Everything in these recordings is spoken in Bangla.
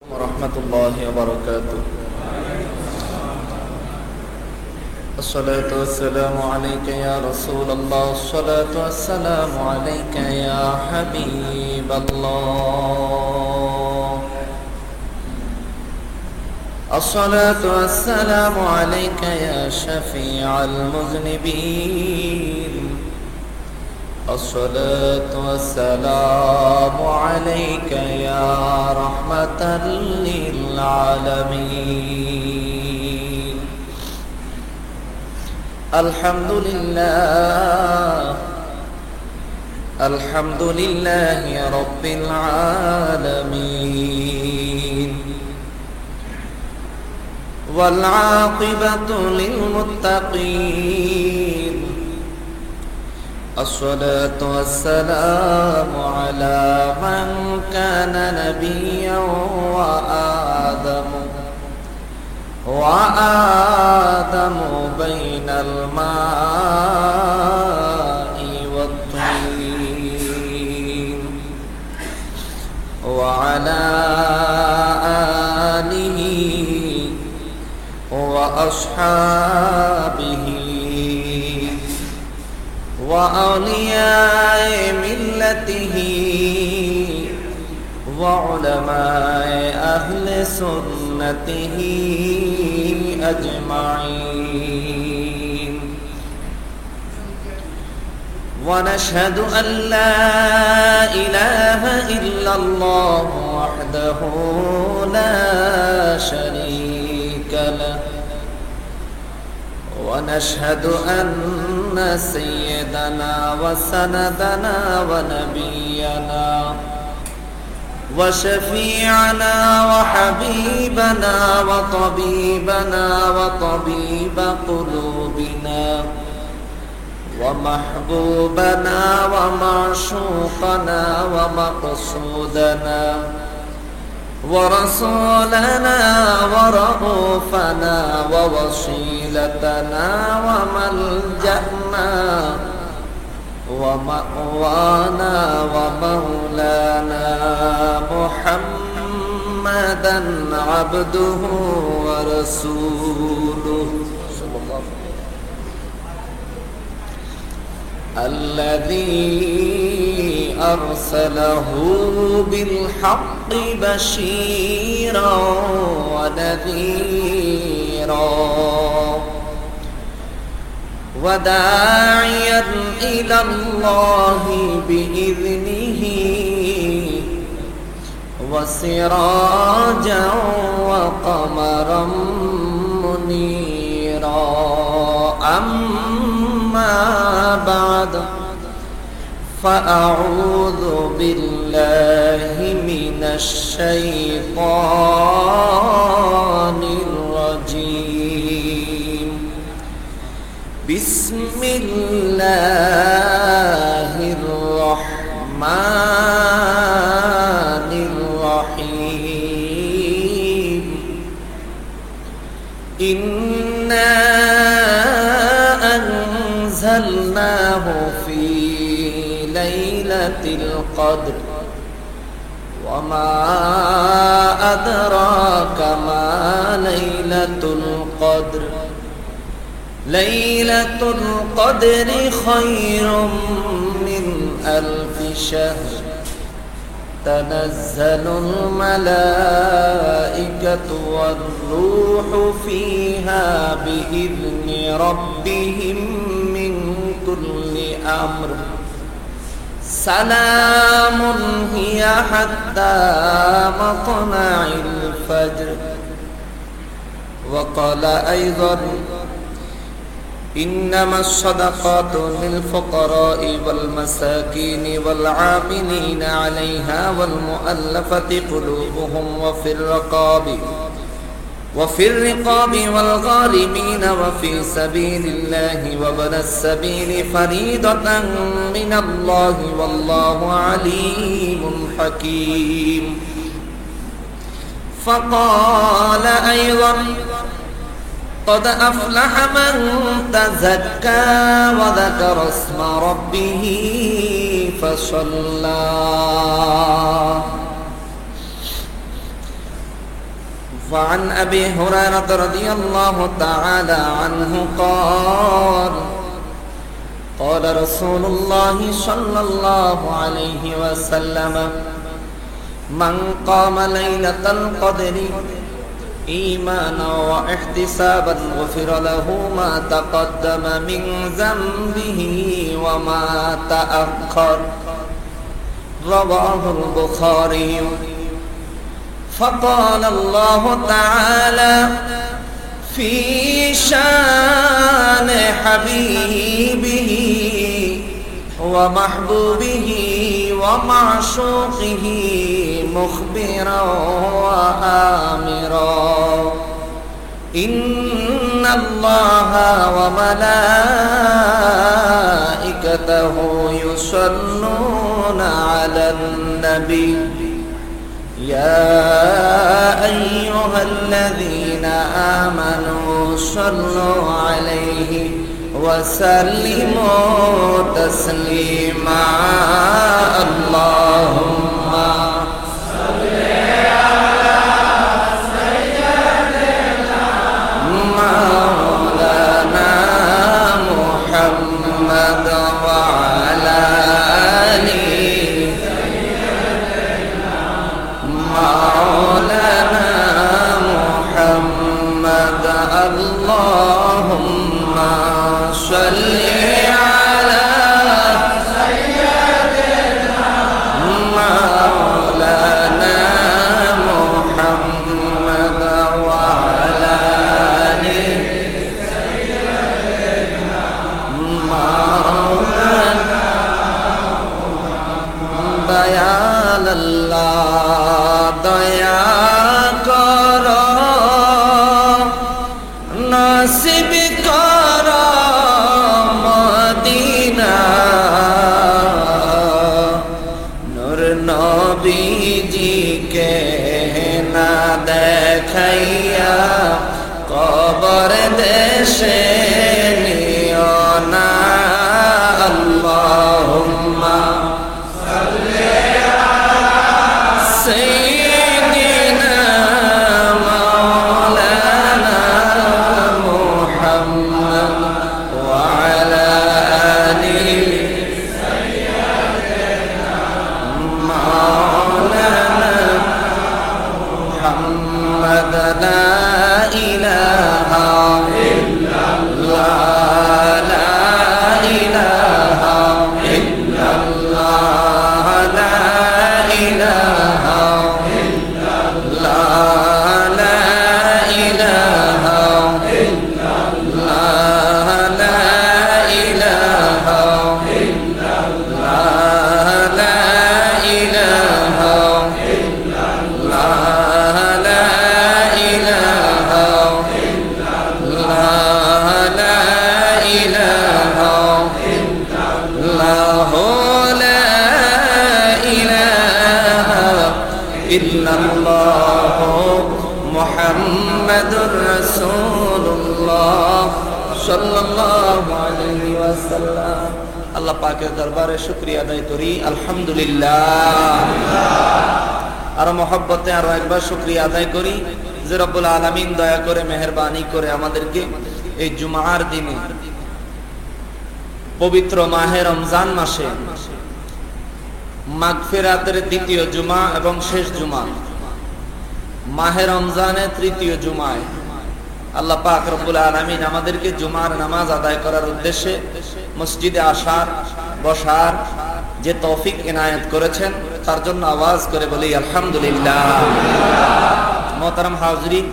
ورحمة الله وبركاته. الصلاة والسلام عليك يا رسول الله، الصلاة والسلام عليك يا حبيب الله، الصلاة والسلام عليك يا شفيع المذنبين، الصلاة والسلام عليك يا رحمة للعالمين. الحمد لله، الحمد لله رب العالمين، والعاقبة للمتقين، الصلاة والسلام على من كان نبيا وآدم بين الماء والطين، وعلى آله وأصحابه وأولياء ملته وعلماء أهل سنته أجمعين. ونشهد أن لا إله إلا الله وحده لا شريك له، ونشهد أن سيدنا وسندنا ونبينا وشفيعنا وحبيبنا وطبيبنا وطبيب قلوبنا ومحبوبنا ومعشوقنا ومقصودنا ورسولنا ورؤوفنا ووصيلتنا وملجأنا ومأوانا ومولانا محمدا عبده ورسوله الذي أرسله بالحق بشيرا ونذيرا وداعيا إلى الله بإذنه وسراجا وقمرا منيرا. أما بعد، فأعوذ بالله من الشيطان الرجيم. بسم الله الرحمن الرحيم. إنا أنزلناه في ليلة القدر، وما أدراك ما ليلة القدر. ليلة القدر خير من 1000 شهر. تنزل الملائكة والروح فيها بإذن ربهم من كل أمر. سلام هي حتى مطلع الفجر. وقال أيضا: إنما الصدقات للفقراء والمساكين والعاملين عليها والمؤلفة قلوبهم وفي الرقاب والغارمين وفي سبيل الله وابن السبيل فريضة من الله والله عليم حكيم. فقال أيضا: قد أفلح من تزكى وذكر اسم ربه فصلى. وعن أبي هريرة رضي الله تعالى عنه قال قال رسول الله صلى الله عليه وسلم من قام ليلة القدر إيمانا واحتسابا غفر له ما تقدم من ذنبه وما تأخر رواه البخاري فقال الله تعالى في شان حبيبه ومحبوبه ومعشوقه مخبرا وآمرا إن الله وملائكته يصلون على النبي يا أيها الذين آمنوا صلوا عليه وسلموا تسليما اللهم صل على سيدنا مولانا محمد وعلى آله مولانا محمد اللهم صل على سيدنا مولانا محمد وعلى آله مولانا দয়াল আল্লাহ দয়া করো নসিব করো মদিনা নূর নবীজিকে না দেখাইয়া কবর দেশে নিও না আল্লাহুম্মা سيدنا مولانا محمد وعلى آله مولانا محمد لا إله إلا الله لا إله إلا الله لا إله إلا الله لا إله إلا الله لا إله إلا الله لا إله إلا الله لا إله إلا الله لا إله إلا الله لا إله إلا الله محمد رسول الله صلى الله عليه وسلم আল্লাহ পাকের দরবারে শুকরিয়া আদায় করি আলহামদুলিল্লাহ আর মহব্বতে আরো একবার শুকরিয়া আদায় করি যে রব্বুল আলামিন দয়া করে মেহেরবানি করে আমাদেরকে এই জুমার দিনে পবিত্র মাহে রমজান মাসে মাগফিরাতের দ্বিতীয় জুমা এবং শেষ জুমা মাহে রমজানের তৃতীয় জুমায় আল্লাহ পাক রব্বুল আলামিন আমাদেরকে জুমার নামাজ আদায় করার উদ্দেশ্যে মসজিদে আসার বসার যে তৌফিক ইনায়াত করেছেন তার জন্য আওয়াজ করে বলি আলহামদুলিল্লাহ। মোহতারাম হাজরিন,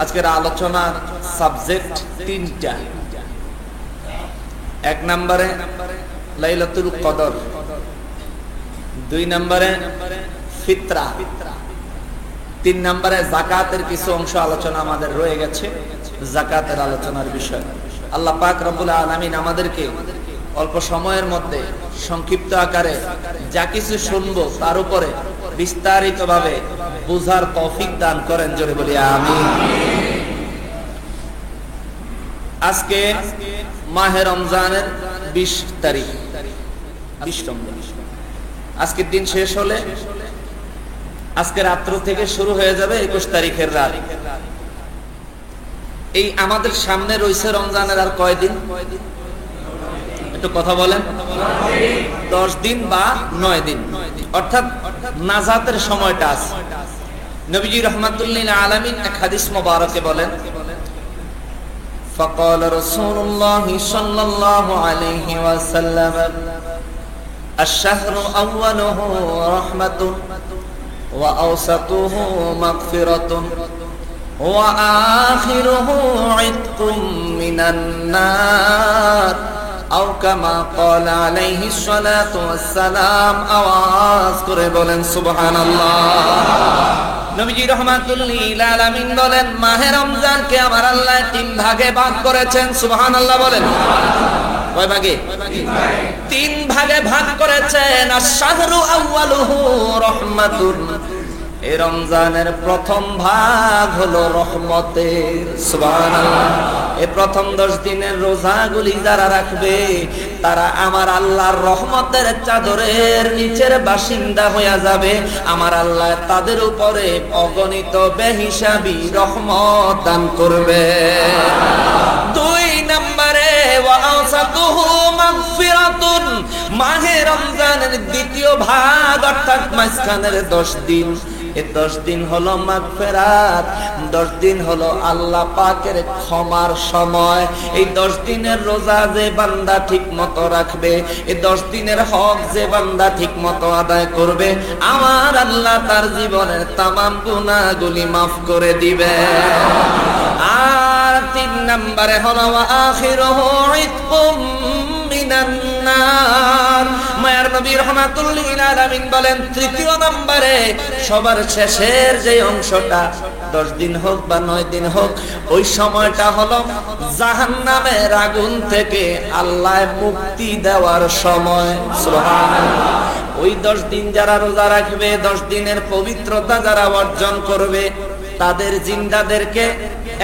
আজকের আলোচনার সাবজেক্ট তিনটা। এক নম্বরে লাইলাতুল কদর, দুই নম্বরে ফিতরা, তিন নম্বরে যাকাতের কিছু অংশ আলোচনা আমাদের রয়ে গেছে, যাকাতের আলোচনার বিষয়। আল্লাহ পাক রব্বুল আলামিন আমাদেরকে অল্প সময়ের মধ্যে সংক্ষিপ্ত আকারে যা কিছু শুনবো তার উপরে বিস্তারিতভাবে বুঝার তৌফিক দান করেন, জোরে বলি আমিন। আজকে মাহে রমজানের 20 তারিখ, 20 রমজান। আজকের দিন শেষ হলে আজকে রাত্র থেকে শুরু হয়ে যাবে 21 তারিখের রাত। এই আমাদের সামনে রয়েছে রমজানের আর কয়দিন? একটু কথা বলেন। 10 দিন বা 9 দিন, অর্থাৎ নাজাতের সময়টা আছে। নবীজি রাহমাতুল্লিল আলামিন এক হাদিস মুবারকে বলেন, فقال رسول الله صلى الله عليه وسلم الشهر أوله رحمة وأوسطه مغفرة وآخره عتق من النار أو كما قال عليه الصلاة والسلام আওয়াজ করে বলেন সুবহানাল্লাহ। নবীজি রাহমাতুল্লিল আলামিন বলেন, মাহে রমজানকে আমার আল্লাহ 3 ভাগে ভাগ করেছেন। সুবহানাল্লাহ বলেন। কয় ভাগে? 3 ভাগে ভাগ করেছেন। আশ-শাহরু আউয়ালুহু রাহমাতুন, এই রমজানের প্রথম ভাগ হলো রহমতের। সুবহানাল্লাহ। এই প্রথম 10 দিনের রোজাগুলি যারা রাখবে তারা আমার আল্লাহর রহমতের চাদরের নিচের বাসিন্দা হয়ে যাবে। আমার আল্লাহ তাদের উপরে অগণিত বেহিসাবি রহমত দান করবে। 2 নম্বরে ওয়া আওসাতুহু মাগফিরাতুন, মাহে রমজানের দ্বিতীয় ভাগ অর্থাৎ মাঝখানের 10 দিন, এই 10 দিন হলো মাগফিরাত, 10 দিন হলো আল্লাহ পাকের ক্ষমার সময়। এই 10 দিনের রোজা যে বান্দা ঠিক মতো রাখবে, এই 10 দিনের হক যে বান্দা ঠিক মতো আদায় করবে, আমার আল্লাহ তার জীবনের তামাম গুনাহগুলি মাফ করে দিবে। আর 3 নম্বরে হলো ওয়া আখিরুহু ইতকুম মিনান নার, মায়ার নবী রাহমাতুল্লিল আলামিন বলেন, তৃতীয় নম্বরে সবার শেষের যে অংশটা 10 দিন হোক বা 9 দিন হোক, ওই সময়টা হলো জাহান্নামের আগুন থেকে আল্লাহ মুক্তি দেওয়ার সময়। সুবহানাল্লাহ। ওই 10 দিন যারা রোজা রাখবে, 10 দিনের পবিত্রতা যারা অর্জন করবে, তাদের জিন্দাদেরকে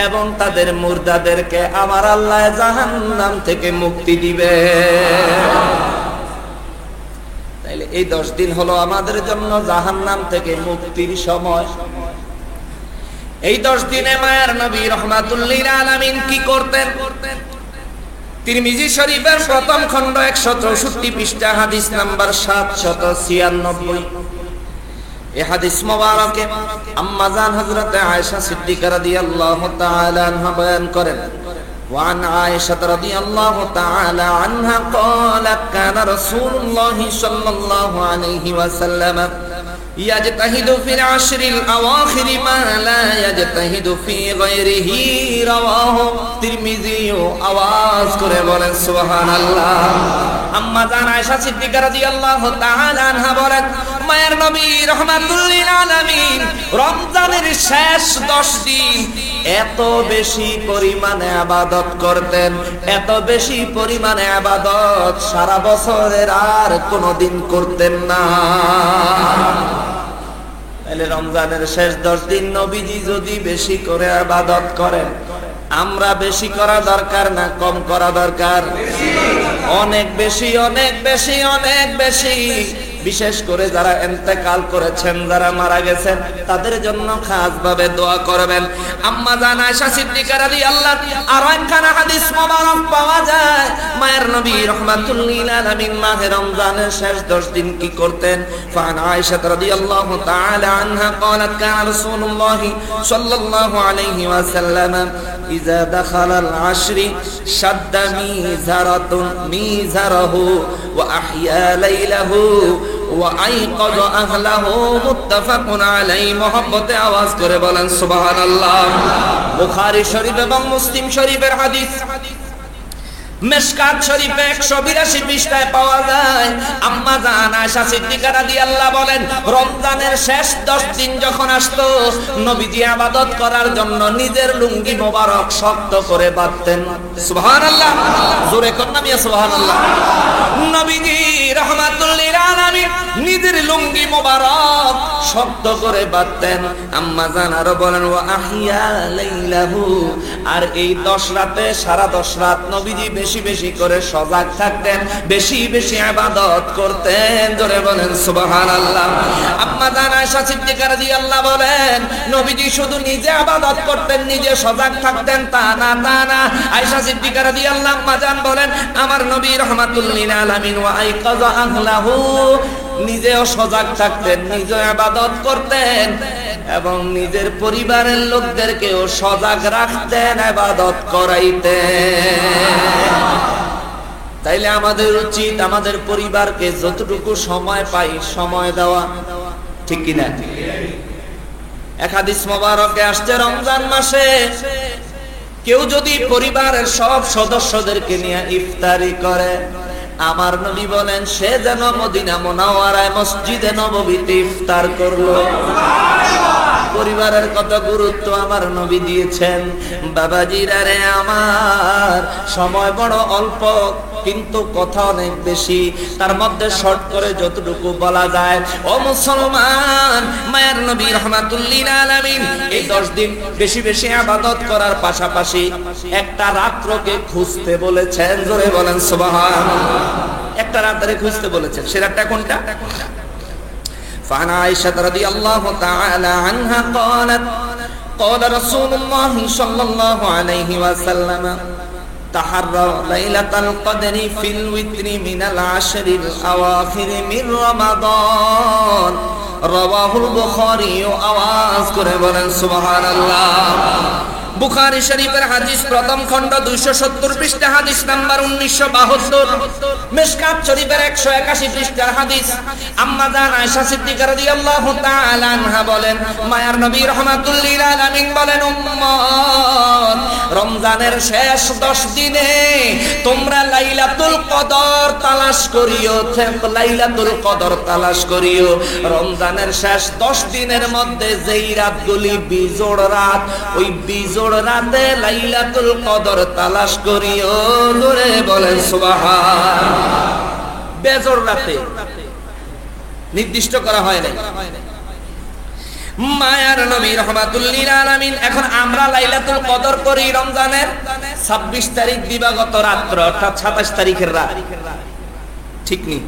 এবং তাদের মুর্দাদেরকে আমার আল্লাহ জাহান্নাম থেকে মুক্তি দিবে। তাইলে এই 10 দিন হলো আমাদের জন্য জাহান্নাম থেকে মুক্তির সময়। এই 10 দিনে মায়ার নবী রাহমাতুল্লিল আলামিন কি করতেন? তিরমিজি শরীফের প্রথম খণ্ড 164 পৃষ্ঠা, হাদিস নাম্বার 796। এই হাদিস মুবারকে আম্মা জান হযরত আয়েশা সিদ্দিকা রাদিয়াল্লাহু তাআলা আনহা বয়ান করেন, وعن عائشة رضي الله تعالى عنها قالت كان رسول الله صلى الله عليه وسلم يجتهد في العشر الأواخر ما لا يجتهد في غيره رواه الترمذي আওয়াজ করে বলেন সুবহানাল্লাহ। আম্মা জান আয়েশা সিদ্দিকা রাদিয়াল্লাহু তাআলা আনহা বলেন, মায়ের নবী রাহমাতুল্লিল আলামিন রমজানের শেষ 10 দিন এত বেশি পরিমাণে ইবাদত করতেন, এত বেশি পরিমাণে ইবাদত সারা বছরের আর কোনোদিন করতেন না। তাহলে রমজানের শেষ 10 দিন নবীজি যদি বেশি করে ইবাদত করেন, আমরা বেশি করা দরকার না কম করা দরকার? অনেক বেশি, অনেক বেশি, অনেক বেশি। বিশেষ করে যারা ইন্তেকাল করেছেন, যারা মারা গেছেন, তাদের জন্য খাস ভাবে দোয়া করবেন। আম্মা জান আয়েশা সিদ্দিকা রাদিয়াল্লাহু আর একখানা হাদিস মুবারক পাওয়া যায়, মায়ের নবী রাহমাতুল্লিল আলামিন মাহে রমজানের শেষ 10 দিন কি করতেন? ফান আয়েশা রাদিয়াল্লাহু তাআলা আনহা قالت كان رسول الله صلى الله عليه وسلم اذا دخل العشر شد ميزره واحيا ليله وأيقظ أهله متفق عليه। মুহাব্বতে আওয়াজ করে বলেন সুবহানাল্লাহ। বুখারী শরীফ এবং মুসলিম শরীফের হাদিস, মিশকাত শরীফে 182 পৃষ্ঠায় পাওয়া যায়। আম্মা জান আয়েশা সিদ্দিকা রাদিয়াল্লাহু বলেন, রমজানের শেষ 10 দিন যখন আসতো, নবীজি ইবাদত করার জন্য নিজের লুঙ্গি মোবারক শক্ত করে বাঁধতেন। সুবহানাল্লাহ। জোরে কোন নাম সুবহানাল্লাহ। নবীজি রাহমাতুল্লিল আলামিন নিজের লুঙ্গি মোবারক শক্ত করে বাঁধতেন। আম্মা জান আরো বলেন ওয়া আহিয়া লাইলাহু, আর এই 10 রাতে সারা 10 রাত নবীজি বেশি বেশি করে সজাগ থাকতেন, বেশি বেশি ইবাদত করতেন। জোরে বলেন সুবহানাল্লাহ। আম্মা জান আয়েশা সিদ্দিকা রাদিয়াল্লাহু বলেন নবীজি শুধু নিজে ইবাদত করতেন, নিজে সজাগ থাকতেন তা না। আয়েশা সিদ্দিকা রাদিয়াল্লাহু আম্মা জান বলেন আমার নবী রাহমাতুল লিল আলামিন ওয়া আইকাযা আহলাহু, নিজেও সজাগ থাকতেন, নিজে ইবাদত করতেন এবং নিজের পরিবারের লোকদেরকেও সজাগ রাখতেন, ইবাদত করাইতেন। তাইলে আমাদের উচিত আমাদের পরিবারকে যতটুকু সময় পাই সময় দেওয়া, ঠিক কিনা? এক হাদিস মোবারকে আসছে রমজান মাসে কেউ যদি পরিবারের সব সদস্যদেরকে নিয়ে ইফতারি করে, আমার নবী বলেন সে যেন মদিনা মুনাওয়ারায় মসজিদে নববীতে ইফতার করলো। পরিবারের কত গুরুত্ব আমার নবী দিয়েছেন। বাবাজিরা রে আমার, সময় বড় অল্প কিন্তু কথা অনেক বেশি, তার মধ্যে শর্ট করে যতটুকু বলা যায়। ও মুসলমান, মায়ের নবী রাহমাতুল লিল আলামিন এই 10 দিন বেশি বেশি ইবাদত করার পাশাপাশি একটা রাতকে খুঁজতে বলেছেন। জোরে বলেন সুবহানাল্লাহ। একটা রাতরে খুঁজতে বলেছেন। সে রাতটা কোনটা? فعن عائشة رضي الله تعالى عنها قالت قال رسول الله صلى الله عليه وسلم تحروا ليلة القدر في الوتر من العشر الأواخر من رمضان رواه البخاري আওয়াজ করে বলেন সুবহানাল্লাহ। বুখারী শরীফের হাদিস প্রথম খণ্ড 270 পৃষ্ঠা হাদিস নাম্বার 1972, মিশকাত শরীফের 181 পৃষ্ঠার হাদিস। আম্মা জান আয়েশা সিদ্দিকা রাদিয়াল্লাহু তাআলা আনহা বলেন মায়ার নবী রাহমাতুল লিল আলামিন বলেন উম্মত, রমজানের শেষ 10 দিনে তোমরা লাইলাতুল কদর তালাশ করিও, লাইলাতুল কদর তালাশ করিও। রমজানের শেষ 10 দিনের মধ্যে যেই রাতগুলি বিজোড় রাত, ওই বিজোড় রাতে লাইলাতুল কদর তালাশ করিও। জোরে বলেন সুবহানাল্লাহ। বেজোড় রাতে নির্দিষ্ট করা হয় না। মায়ার নবী রাহমাতুল লিল আলামিন, এখন আমরা লাইলাতুল কদর করি রমজানের 26 তারিখ দিবাগত রাত্র, অর্থাৎ 27 তারিখের রাত, ঠিক নেই?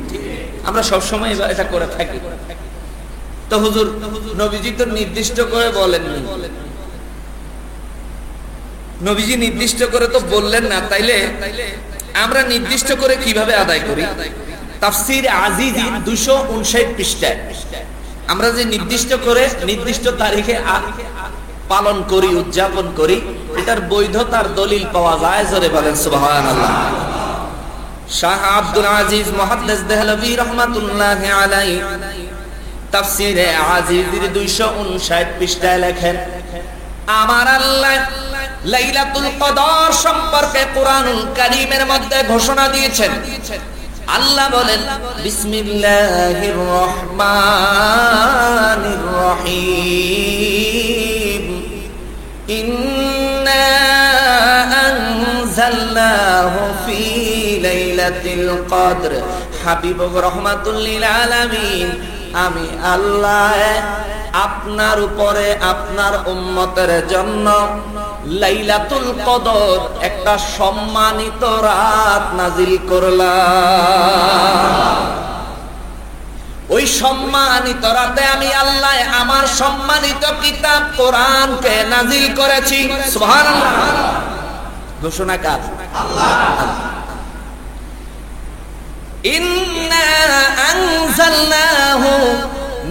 আমরা সব সময় এটা করে থাকি। তো হুজুর নবীজি তো নির্দিষ্ট করে বলেননি, নবীজি নির্দিষ্ট করে তো বললেন না, তাইলে আমরা নির্দিষ্ট করে কিভাবে আদায় করি? তাফসীর আজিজি 259 পৃষ্ঠায় আমরা যে নির্দিষ্ট করে নির্দিষ্ট তারিখে পালন করি, উদযাপন করি, এটার বৈধতার দলিল পাওয়া যায়। জোরে বলেন সুবহানাল্লাহ। শাহ আব্দুল আজিজ মুহাদ্দিস দেহলভী রাহমাতুল্লাহি আলাইহি তাফসীরে আজিজির 259 পৃষ্ঠায় লেখেন, আমার আল্লাহ লাইলাতুল কদর সম্পর্কে কুরআনুল কারীমের মধ্যে ঘোষণা দিয়েছেন। আল্লাহ বলেন বিসমিল্লাহির রহমানির রহিম ইন্না আনজালনাহু ফি লাইলাতিল কদর। হাবিব রাহমাতুল লিল আলামিন, আমি আল্লাহ আপনার উপরে আপনার উম্মতের জন্য লাইলাতুল কদর একটা সম্মানিত রাত নাজিল করলাম। ওই সম্মানিত রাতে আমি আল্লাহ আমার সম্মানিত কিতাব কোরআনকে নাজিল করেছি। সুবহানাল্লাহ। ঘোষণা কার? আল্লাহ। ইন্না আনজালনাহু,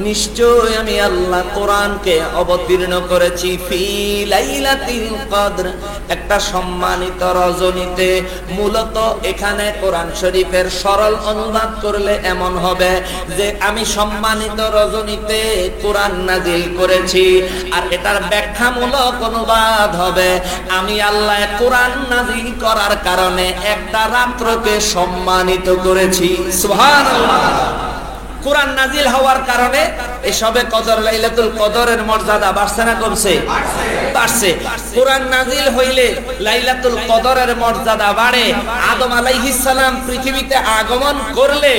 নিশ্চয় আমি আল্লাহ কোরআনকে অবতীর্ণ করেছি ফি লাইলাতিল কদর, একটা সম্মানিত রজনীতে। মূলত এখানে কোরআন শরীফের সরল অনুবাদ করলে এমন হবে যে আমি সম্মানিত রজনীতে কোরআন নাজিল করেছি, আর এটার ব্যাখ্যামূলক অনুবাদ হবে আমি আল্লাহ কোরআন নাজিল করার কারণে একটা রাত্রকে সম্মানিত করেছি। সুবহানাল্লাহ। কোরআন নাজিল হওয়ার কারণে এই সবে কদর লাইলাতুল কদরের মর্যাদা বাড়ছে না কমছে? বাড়ছে। কোরআন নাজিল হইলে লাইলাতুল কদরের মর্যাদা বাড়ে। আদম আলাইহিস সালাম পৃথিবীতে আগমন করলে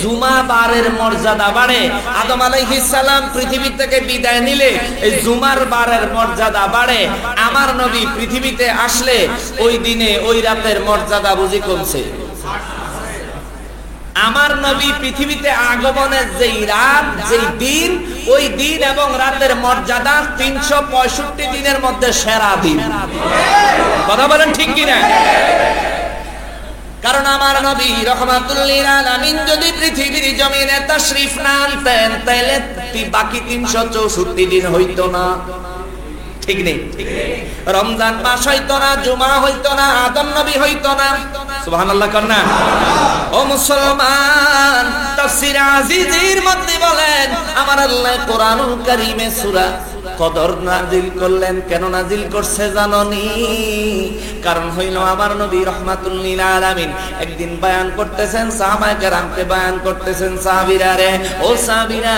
জুমা বারের মর্যাদা বাড়ে। আদম আলাইহিস সালাম পৃথিবী থেকে বিদায় নিলে এই জুমার বারের মর্যাদা বাড়ে। আমার নবী পৃথিবীতে আসলে ওই দিনে ওই রাতের মর্যাদা বুঝি কমছে? আমার নবী পৃথিবীতে আগমনের যেই রাত, যেই দিন, ওই দিন এবং রাতের মর্যাদা 365 দিনের মধ্যে সেরা দিন। কথা বলেন ঠিক কিনা? কারণ আমার নবী রাহমাতুল লিল আলামিন যদি পৃথিবীর জমিনে তাশরীফ না আনতেন তাহলে বাকি 364 দিন হইতো না। ঠিক নেই? রমজান মাস হইতো না, জুমা হইতো না, আদম নবী হইতো না। সুবহানাল্লাহ কর না। ও মুসলমান, তাফসীর আজিজের মধ্যে বলেন আমার আল্লাহ কোরআনুল কারীমে সূরা কদর নাজিল করলেন। কেন নাজিল করছে জাননি? কারণ হইল আমার নবী রাহমাতুল লিল আলামিন একদিন বয়ান করতেছেন, সাহাবায়ে কেরামকে বয়ান করতেছেন, সাহাবীরা রে ও সাহাবীরা,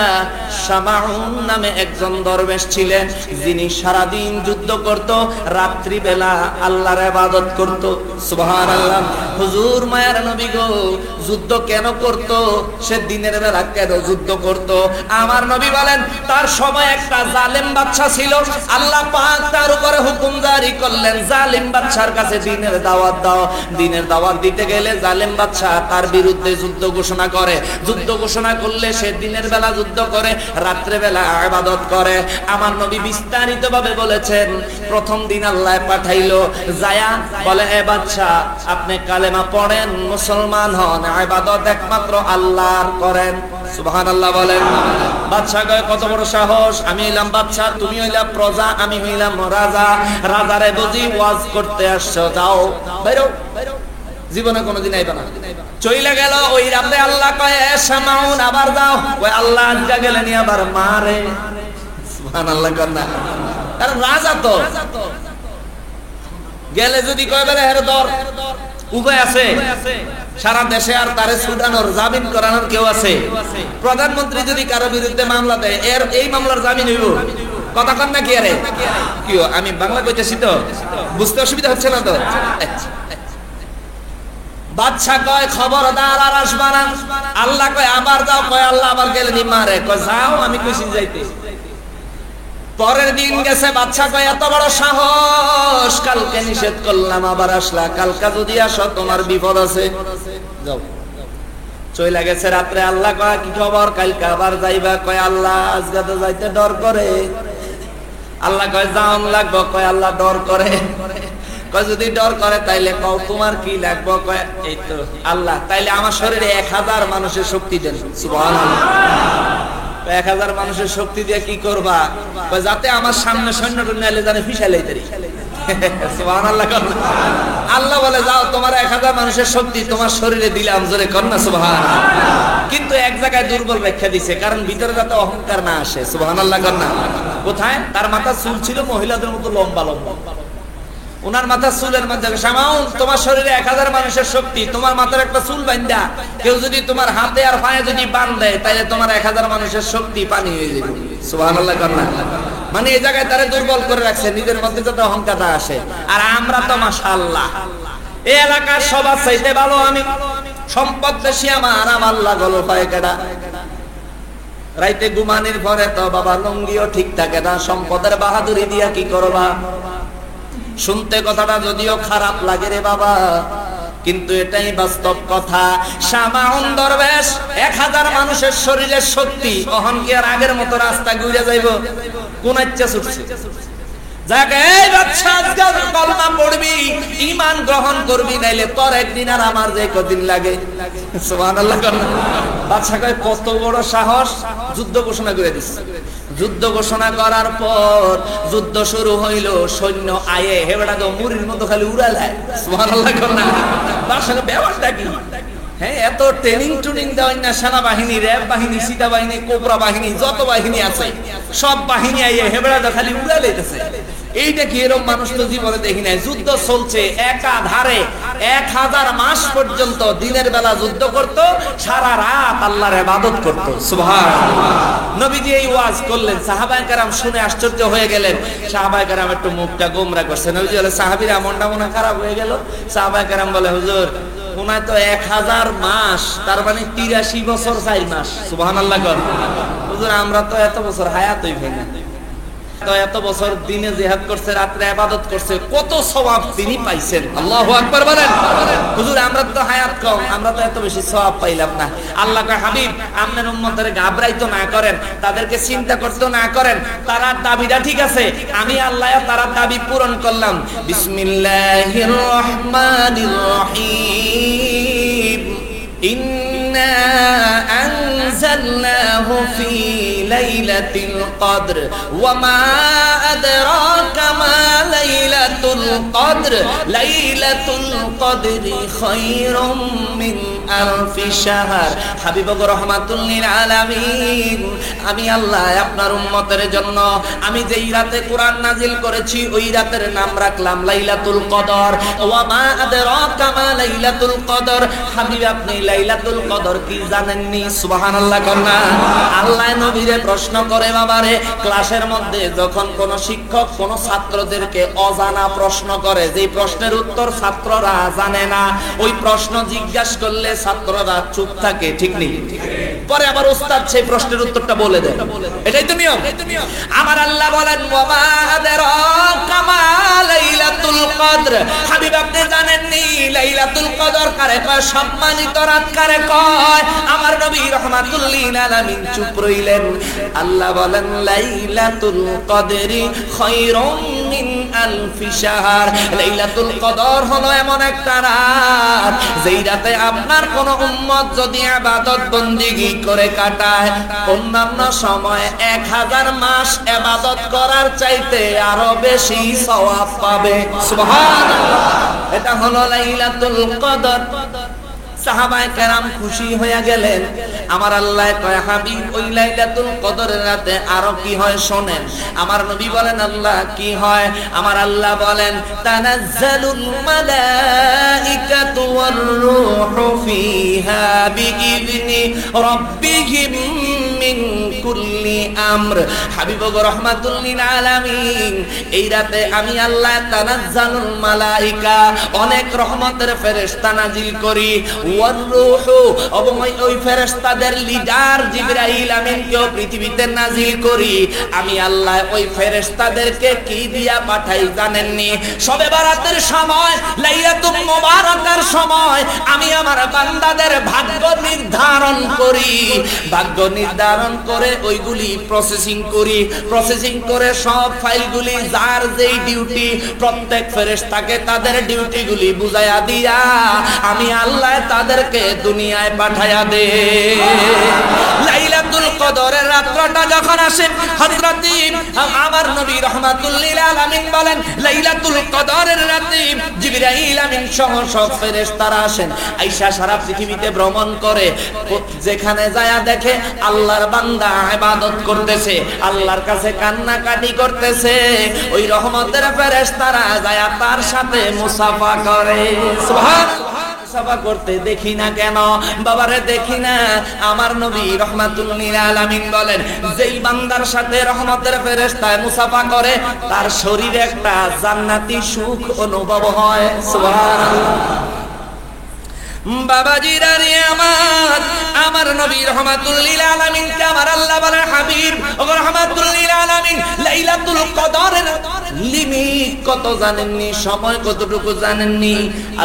শামাউন নামে একজন দরবেশ ছিলেন যিনি সারা দিন যুদ্ধ করত, রাত্রি বেলা আল্লাহর ইবাদত করত। সুবহানাল্লাহ। হুজুর মায়ার নবী গো, যুদ্ধ কেন করত? সে দিনের বেলা কেন যুদ্ধ করত? আমার নবী বলেন তার সময় একটা জালেম বাদশা ছিল। আল্লাহ পাক তার উপরে হুকুম জারি করলেন, জালিম বাদশার কাছে দিনের দাওয়াত দাও। দিনের দাওয়াত দিতে গেলে জালেম বাদশা তার বিরুদ্ধে যুদ্ধ ঘোষণা করে। যুদ্ধ ঘোষণা করলে সে দিনের বেলা যুদ্ধ করে, রাত্রে বেলা ইবাদত করে। আমার নবী বিস্তারিতভাবে বলেছেন, প্রথম দিন আল্লাহ পাঠাইলো, যায়া বলে হে বাদশা আপনি কালেমা পড়েন, মুসলমান হন, ইবাদত একমাত্র আল্লাহর করেন। সুবহানাল্লাহ বলেন। বাদশা কয় কত বড় সাহস, আমি হইলাম বাদশা, তুমি হইলা প্রজা, আমি হইলাম রাজা। রাজারে বুঝি ওয়াজ করতে আসছো, যাও বাইরো, জীবনে কোনোদিন আইবা না। চইলা গেল। ওই রাতে আল্লাহ কয় এ শামাউন আবার যাও। ওই আল্লাহ আজকে গেলেনি আবার মারে। সুবহানাল্লাহ কর না। কারণ রাজা তো গেলে যদি কয় বেলা হের দর উপায় আছে সারা দেশে, আর তারে ছুটানোর জামিন করানোর কেউ আছে? প্রধানমন্ত্রী যদি কারো বিরুদ্ধে মামলা দেয়, এর এই মামলার জামিন হইব? কথা কন না কি? আরে কি আমি বাংলা কইতেছি তো, বুঝতে অসুবিধা হচ্ছে না তো? বাদশা কয় খবরদার আর আসবা না। আল্লাহ কয় আবার যাও। কয় আল্লাহ আবার গেলেনি মারে। কয় যাও, আমি কইছি যাইতে। পরের দিন গেছে, বাদশা কয় এত বড় সাহস, কালকে নিষেধ করলাম আবার আসলা, কালকা যদি আসো তোমার বিপদ আছে, যাও। চইলা গেছে রাত্রে। আল্লাহ কয় কি খবর, কালকে আবার যাইবা? কয় আল্লাহ আজকে তো যাইতে ডর করে। আল্লাহ কয় যাওন লাগবো। কয় আল্লাহ ডর করে। কয় যদি ডর করে তাইলে কও তোমার কি লাগবো? কয় এই তো আল্লাহ, তাইলে আমার শরীরে 1000 মানুষের শক্তি দেন। সুবহানাল্লাহ। 1000 মানুষের শক্তি দিয়ে কি করবা? যাতে আমার সামনে সৈন্য টৈন্য জানে ফিসাইলাই তারি। সুবহানাল্লাহ। আল্লাহ বলে যাও, তোমার 1000 মানুষের শক্তি তোমার শরীরে দিলাম, জোরে কর না সুবহানাল্লাহ। কিন্তু এক জায়গায় দুর্বল রেখে দিছে, কারণ ভিতরে যাতে অহংকার না আসে। সুবহানাল্লাহ কর না। কোথায়? তার মাথা চুল ছিল মহিলাদের মতো লম্বা লম্বা। ওনার মাথা চুলের মধ্যে শামাউন তোমার শরীরে 1000 মানুষের শক্তি, তোমার মাথার একটা চুল বাঁধা কেউ যদি তোমার হাতে আর পায়ে যদি বাঁধ দেয় তাহলে তোমার 1000 মানুষের শক্তি পানি হয়ে যাবে। সুবহানাল্লাহ কর না। মানে এই জায়গায় তারে দুর্বল করে রাখছে, নিজের মধ্যে যাতে অহংকারটা আসে। আর আমরা তো মাশাআল্লাহ এই এলাকার সবার চাইতে ভালো আমি, সম্পদ বেশি আমার, আমার লাগল পায় কেডা। রাইতে ঘুমানির পরে তো বাবা লঙ্গিও ঠিক থাকে না, সম্পদের বাহাদুরি দিয়া কি করবা? শুনতে কথাটা যদিও খারাপ লাগে রে বাবা, কিন্তু এটাই বাস্তব কথা। শামাউন দরবেশ 1000 মানুষের শরীরের শক্তি, কখন কি আর আগের মতো রাস্তা ঘুরে যাইব? কোন ইচ্ছা ছুটছে? যাকে এই বাদশা আজকে কলমা পড়বি, ঈমান গ্রহণ করবি, নাইলে তোর একদিন আর আমার যে কদিন লাগে। সুবহানাল্লাহ। বাদশা কয় কত বড় সাহস, যুদ্ধ ঘোষণা করে দিচ্ছে। যুদ্ধ ঘোষণা করার পর যুদ্ধ শুরু হইল, সৈন্য আয়ে হেবড়া তো মুড়ির মতো খালি উড়ালায়। সুবহানাল্লাহ কর না। বাদশা ব্যাপারটা কি? হ্যাঁ, এত ট্রেনিং দেওয়া না সেনাবাহিনী, র্যাব বাহিনী, সীতা বাহিনী, কোবরা বাহিনী, যত বাহিনী আছে সব বাহিনী আইয়ে হেবড়া তো খালি উড়ালাইতেছে। এইটা কি এরকম মানুষ তো জীবনে দেখি নাই। যুদ্ধ চলছে একাধারে 1000 মাস পর্যন্ত দিনের বেলা যুদ্ধ করত, সারা রাত আল্লাহর ইবাদত করত। সুবহানাল্লাহ। নবীজি এই ওয়াজ করলেন, সাহাবায়ে কেরাম শুনে আশ্চর্য হয়ে গেলেন। সাহাবায়ে কেরাম একটু মুখটা গোমরা করছে। নবীজি বলে, সাহাবীরা মনটা মনে খারাপ হয়ে গেল। সাহাবায়ে কেরাম বলে, হুজুর ওনায় তো 1000 মাস, তার মানে 83 বছর 4 মাস। সুবহানাল্লাহ। হুজুর আমরা তো এত বছর হায়াতই পাই না, তো এত বছর দিনে জিহাদ করছে, রাতে ইবাদত করছে, কত সওয়াব তিনি পাইছেন। আল্লাহু আকবার বলেন। হুজুর আমরা তো হায়াত কম, আমরা তো এত বেশি সওয়াব পাইলাম না। আল্লাহ কয়, হাবিব আপনার উম্মতদের ঘাবড়াইতো না করেন, তাদেরকে চিন্তা করতে না করেন, তারা দাবিটা ঠিক আছে, আমি আল্লাহ তারা দাবি পূরণ করলাম। বিসমিল্লাহির রহমানির রহিম। ইন্না আনজালনাহু ফি লাইলাতিল কদর ওয়া মা আদরাকা মা লাইলাতুল কদর লাইলাতুল কদরি খায়রুম মিন আলফি শাহর। হাবিব গো রাহমাতুল লিল আলামিন, আমি আল্লাহ আপনার উম্মতের জন্য আমি যেই রাতে কোরআন নাজিল করেছি ওই রাতের নাম রাখলাম লাইলাতুল কদর। ওয়া মা আদরাকা মা লাইলাতুল কদর, হাবিব আপনি লাইলাতুল কদর কি জানেননি? সুবহানাল্লাহ। কন্যা আল্লাহ নবীরে প্রশ্ন করে, বাবারে ক্লাসের মধ্যে যখন কোন শিক্ষক কোন ছাত্রদেরকে অজানা প্রশ্ন করে, যেই প্রশ্নের উত্তর ছাত্ররা জানে না, ওই প্রশ্ন জিজ্ঞাসা করলে ছাত্ররা চুপ থাকে, ঠিক নেই? পরে আবার ওস্তাদ সেই প্রশ্নের উত্তরটা বলে দেয়। এটাই তো নিয়ম। আমার আল্লাহ বলেন, ওয়া মা আদরাকা মা লাইলাতুল কদর, হাবিব আপনি জানেননি লাইলাতুল কদর কারে কয়? সম্মানিত রাত কারে কয়? আমার নবী রাহমাতুল লিল আলামিন চুপ রইলেন। আল্লাহ বলেন, লাইলাতুল কদরি খায়রুম মিন আলফি শাহর। লাইলাতুল কদর হলো এমন একটা রাত, যেই রাতে আপনার কোন উম্মত যদি ইবাদত বন্দেগী করে কাটায়, অন্যান্য সময় 1000 মাস ইবাদত করার চাইতে আরো বেশি সওয়াব পাবে। সুবহানাল্লাহ। এটা হলো লাইলাতুল কদর। সাহাবায়ে কেরাম খুশি হয়ে গেলেন। আমার আল্লাহ কয়, হাবিব ওই লাইলাতুল কদরের রাতে আরো কি হয় শোনেন। আমার নবী বলেন, আল্লাহ কি হয়? আমার আল্লাহ বলেন, তানাজ্জালুল মালাইকাতু ওয়ার রূহু ফিহা বিইذনি রাব্বিহিম মিন কুল্লি আমর। হাবিব গো রাহমাতুল লিল আলামিন, এই রাতে আমি আল্লাহ তানাজ্জালুল মালাইকা, অনেক রহমতের ফেরেশতা নাজিল করি, ওয়ার রূহু, এবং ওই ফেরেশতাদের লিডার জিবরাইল আমিনকেও পৃথিবীতে নাজিল করি। আমি আল্লাহ ওই ফেরেশতাদেরকে কি দিয়া পাঠাই জানেননি? শবে বরাতের সময়, লাইলাতুল মুবারাকার সময় আমি আমার বান্দাদের ভাগ্য নির্ধারণ করি। ভাগ্য নির্ধারণ করে ওইগুলি প্রসেসিং করি। প্রসেসিং করে সব ফাইলগুলি যার যেই ডিউটি, প্রত্যেক ফেরেশতাকে তাদের ডিউটিগুলি বুঝাইয়া দিয়া আমি আল্লাহ তাদেরকে দুনিয়ায় পাঠাইয়া দে। লাইলাতুল কদরের রাতটা যখন আসে, হযরত আমার নবী রাহমাতুল লিল আলামিন বলেন, লাইলাতুল কদরের রাতে জিবরাইল আমিন সহ সব ফেরেশতারা আসেন, আয়েশা সারা পৃথিবীতে ভ্রমণ করে, যেখানে যায়া দেখে আল্লাহর বান্দা ইবাদত করতেছে, আল্লাহর কাছে কান্নাকাটি করতেছে, ওই রহমতের ফেরেশতারা যায়া তার সাথে মুসাফা করে। সুবহানাল্লাহ। মুসাফা করতে দেখি না কেন? বাবারে দেখি না। আমার নবী রাহমাতুল লিল আলামিন বলেন, যেই বান্দার সাথে রহমতের ফেরেশতা মুসাফা করে তার শরীরে একটা জান্নাতি সুখ অনুভব হয়। সুবহানাল্লাহ। বাবাজিরা রে আমার নবী রাহমাতুল লিল আলামিনকে আমার আল্লাহ বলেন, হাবিব ও রাহমাতুল লিল আলামিন, লাইলাতুল কদরের লিমিট কত জানেননি? সময় কতটুকু জানেননি?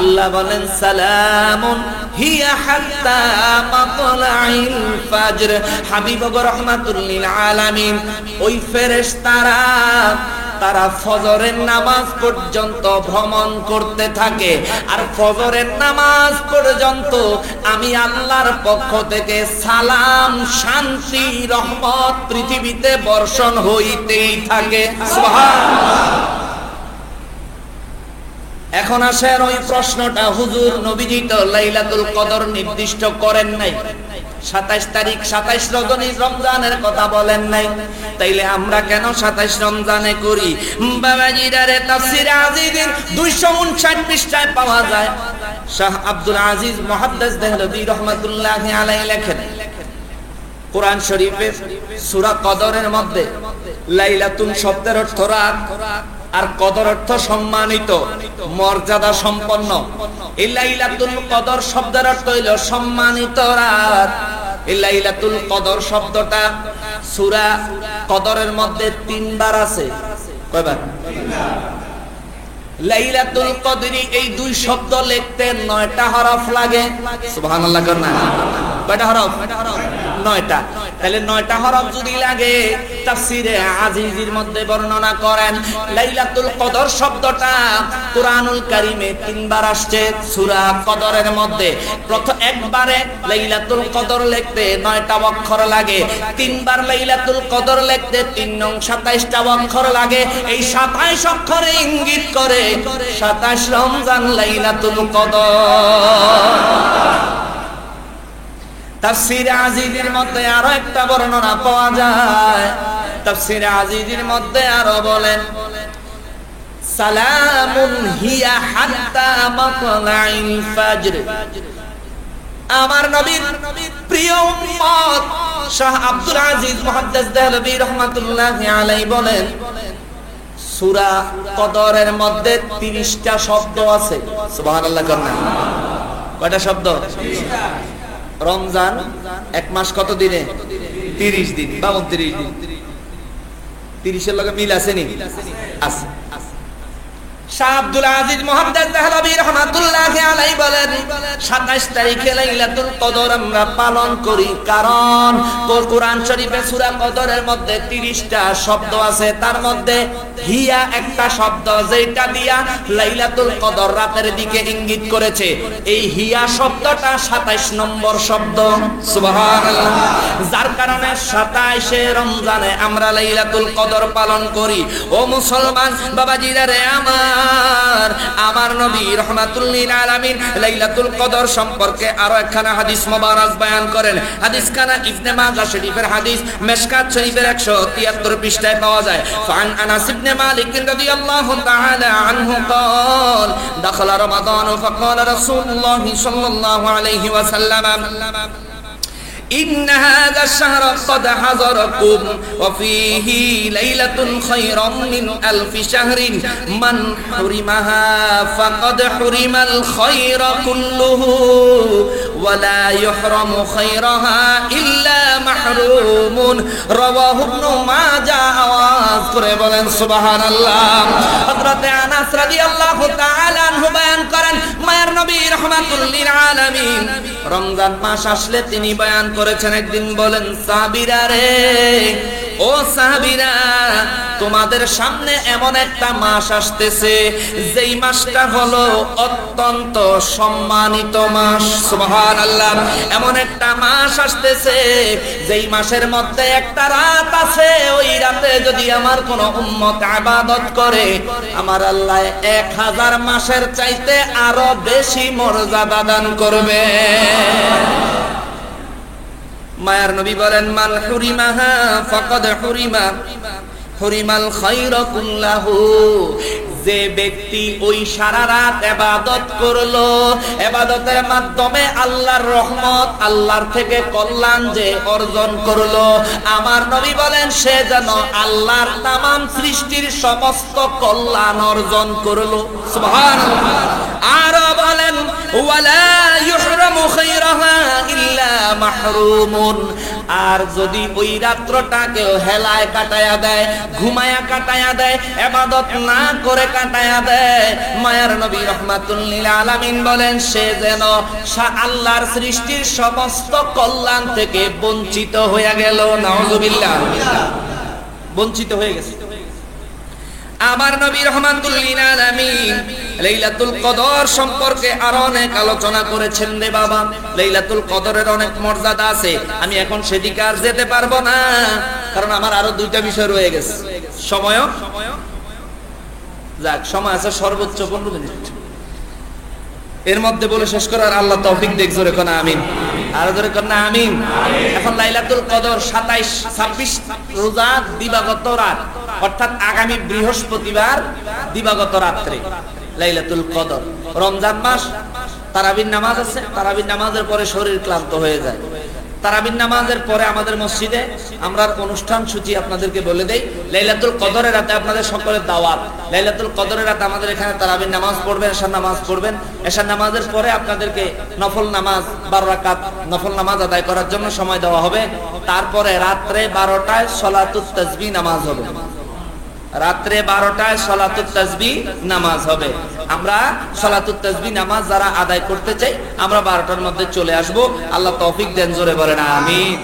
আল্লাহ বলেন, সালামুন হিয়া হাত্তা মাতলাইল ফাজর। হাবিব ও রাহমাতুল লিল আলামিন, ওই ফেরেশতারা তারা ফজরের নামাজ পর্যন্ত ভ্রমণ করতে থাকে, আর ফজরের নামাজ পর্যন্ত আমি আল্লাহর পক্ষ থেকে সালাম, শান্তি, রহমত পৃথিবীতে বর্ষণ হইতেই থাকে। সুবহানাল্লাহ। এখন আসেন ওই প্রশ্নটা, হুজুর নবীজি তো লাইলাতুল কদর নির্দিষ্ট করেন নাই, 27 তারিখ 27 রজনী রমজানের কথা বলেন নাই, তাইলে আমরা কেন 27 রমজানে করি? বাবাজিরারে তাফসীরে আজিজের 259 পৃষ্ঠায় পাওয়া যায়, শাহ আব্দুল আজিজ মুহাদ্দিস দেহলভী রাহমাতুল্লাহি আলাইহি লেখেন, কোরআন শরীফের সূরা কদরের মধ্যে লাইলাতুল শব্দের অর্থ রাত আর কদর অর্থ সম্মানিত, মর্যাদা সম্পন্ন। এই লাইলাতুল কদর শব্দের অর্থ হইল সম্মানিত রাত। এই লাইলাতুল কদর শব্দটা সূরা কদরের মধ্যে 3 বার আছে। কয়বার? লাইলাতুল কদরি এই 2 শব্দ লিখতে 9টা হরফ লাগে। সুবহানাল্লাহ করনা, কয়টা হরফ? 9টা। তাহলে 9টা হরফ যদি লাগে, তাফসীরে আজিজের মধ্যে বর্ণনা করেন লাইলাতুল কদর শব্দটা কুরআনুল কারীমে 3 বার আসছে সূরা কদরের মধ্যে। প্রথম একবারে লাইলাতুল কদর লিখতে 9টা অক্ষর লাগে, 3 বার লাইলাতুল কদর লিখতে 3 নং 27টা অক্ষর লাগে। এই 27 অক্ষরে ইঙ্গিত করে 27 রমজান লাইলাতুল কদর। তাফসীরে আজিজের মধ্যে আরো একটা বর্ণনা পাওয়া যায়, তাফসীরে আজিজের মধ্যে আরো বলেন সালামুন হিয়া হাত্তা মাতলাইল ফাজর। আমার নবীর প্রিয় উম্মত শাহ আব্দুল আজিজ মুহাদ্দিস দেহলভী রাহমাতুল্লাহি আলাইহি বলেন, সূরা কদরের মধ্যে 30টা শব্দ আছে। সুবহানাল্লাহ করনা, কয়টা শব্দ? 30টা। রমজান এক মাস কত দিনে? 30 দিন বা 29 দিন। 30 এর লগে মিল আছে নি? আছে। শাহ আব্দুল আজিজ মুহাদ্দিস দেহলভী রাহমাতুল্লাহি আলাইহি বলেন 27 তারিখে লাইলাতুল কদর আমরা পালন করি কারণ কোরআন শরীফে সূরা কদরের মধ্যে 30টা শব্দ আছে, তার মধ্যে হিয়া একটা শব্দ যেটা দিয়া লাইলাতুল কদর রাতের দিকে ইঙ্গিত করেছে। এই হিয়া শব্দটা 27 নম্বর শব্দ। সুবহানাল্লাহ। যার কারণে 27 রমজানে আমরা লাইলাতুল কদর পালন করি। ও মুসলমান বাবাজিরা রে আমার নবী রাহমাতুল লিল আলামিন লাইলাতুল কদর সম্পর্কে আরো একখানা হাদিস মোবারক বয়ান করেন। হাদিসখানা ইবনে মাজাহ শরীফের হাদিস, মিশকাত শরীফের 173 পৃষ্ঠায় পাওয়া যায়। ফান আনাস ইবনে মালিক রাদিয়াল্লাহু তাআলা আনহু قال دخل رمضان فقال رسول الله صلى الله عليه وسلم إن هذا الشهر قد حضركم وفيه ليلة خيرا من 1000 شهر من حرمها فقد حرم الخير كله ولا يحرم خيرها إلا محروم رواه ابن ماجه আওয়াজ করে বলেন সুবহানাল্লাহ। হযরত আনাস রাদিয়াল্লাহু তাআলা আনহু বয়ান করেন মায়ের নবী রাহমাতুল লিল আলামিন রমজান মাস আসলে তিনি বয়ান করেছেন, একদিন বলেন সাহাবীরা রে, ও সাহাবীরা তোমাদের সামনে এমন একটা মাস আসতেছে যেই মাসটা হলো অত্যন্ত সম্মানিত মাস। সুবহানাল্লাহ। এমন একটা মাস আসতেছে যেই মাসের মধ্যে একটা রাত আছে, ওই রাতে যদি আমার কোন উম্মত ইবাদত করে আমার আল্লাহ 1000 মাসের চাইতে আরো বেশি মর্যাদা দান করবে। মায়ার নবী বলেন মান হুরিমাহা ফাকাদ হুরিমাল খায়রা কুল্লাহু। যে ব্যক্তি ওই সারা রাত ইবাদত করলো, ইবাদতের মাধ্যমে আল্লাহর রহমত, আল্লাহর থেকে কল্যাণ যে অর্জন করলো, আমার নবী বলেন সে যেন আল্লাহর তামাম সৃষ্টির সমস্ত কল্যাণ অর্জন করলো। সুবহানাল্লাহ। আর বলেন ওয়ালা ইউহরামু খায়রাহা ইল্লা মাহরুমুন। আর যদি ওই রাত্রটাকে হেলায় কাটায়া দেয়, ঘুমায়া কাটায়া দেয়, ইবাদত না করে কাটায়া দেয়, মায়ার নবী রাহমাতুল লিল আলামিন বলেন সে যেন আল্লাহর সৃষ্টির সমস্ত কল্যাণ থেকে বঞ্চিত হয়ে গেল। নাউযুবিল্লাহ। বঞ্চিত হয়ে গেছে। আমার নবী রাহমাতুল লিল আলামিন লাইলাতুল কদর সম্পর্কে আরো অনেক আলোচনা করেছেন রে বাবা। লাইলাতুল কদরের অনেক মর্যাদা আছে, আমি এখন সেদিকে আর যেতে পারবো না, কারণ আমার আরো 2টা বিষয় রয়ে গেছে। সময় আছে সর্বোচ্চ 15 মিনিট, এর মধ্যে বলে শেষ করার আল্লাহ তৌফিক দেখ, জোরে কোন আমিন। আর জোরে কন্যা আমিন। এখন লাইলাতুল কদর 27, 26 রোজা দিবাগত রাত, অর্থাৎ আগামী বৃহস্পতিবার দিবাগত রাত্রে লাইলাতুল কদর। রমজান মাস, তারাবির নামাজ আছে, তারাবির নামাজের পরে শরীর ক্লান্ত হয়ে যায়। তারাবির নামাজের পরে আমাদের মসজিদে আমরা অনুষ্ঠান সূচি আপনাদেরকে বলে দেই। লাইলাতুল কদরের রাতে আপনাদের সকলের দাওয়াত। লাইলাতুল কদরের রাতে আমাদের এখানে তারাবির নামাজ পড়বেন, এশার নামাজ পড়বেন। এশার নামাজের পরে আপনাদেরকে নফল নামাজ 12 রাকাত নফল নামাজ আদায় করার জন্য সময় দেওয়া হবে। তারপরে রাত্রে 12টায় সলাতুত তাসবিহ নামাজ হবে। রাত্রে 12টায় সলাতুত তাসবিহ নামাজ হবে। আমরা সলাতুত তাসবিহ নামাজ যারা আদায় করতে চাই, আমরা 12টার মধ্যে চলে আসব। আল্লাহ তৌফিক দেন, জোরে বলেন আমিন।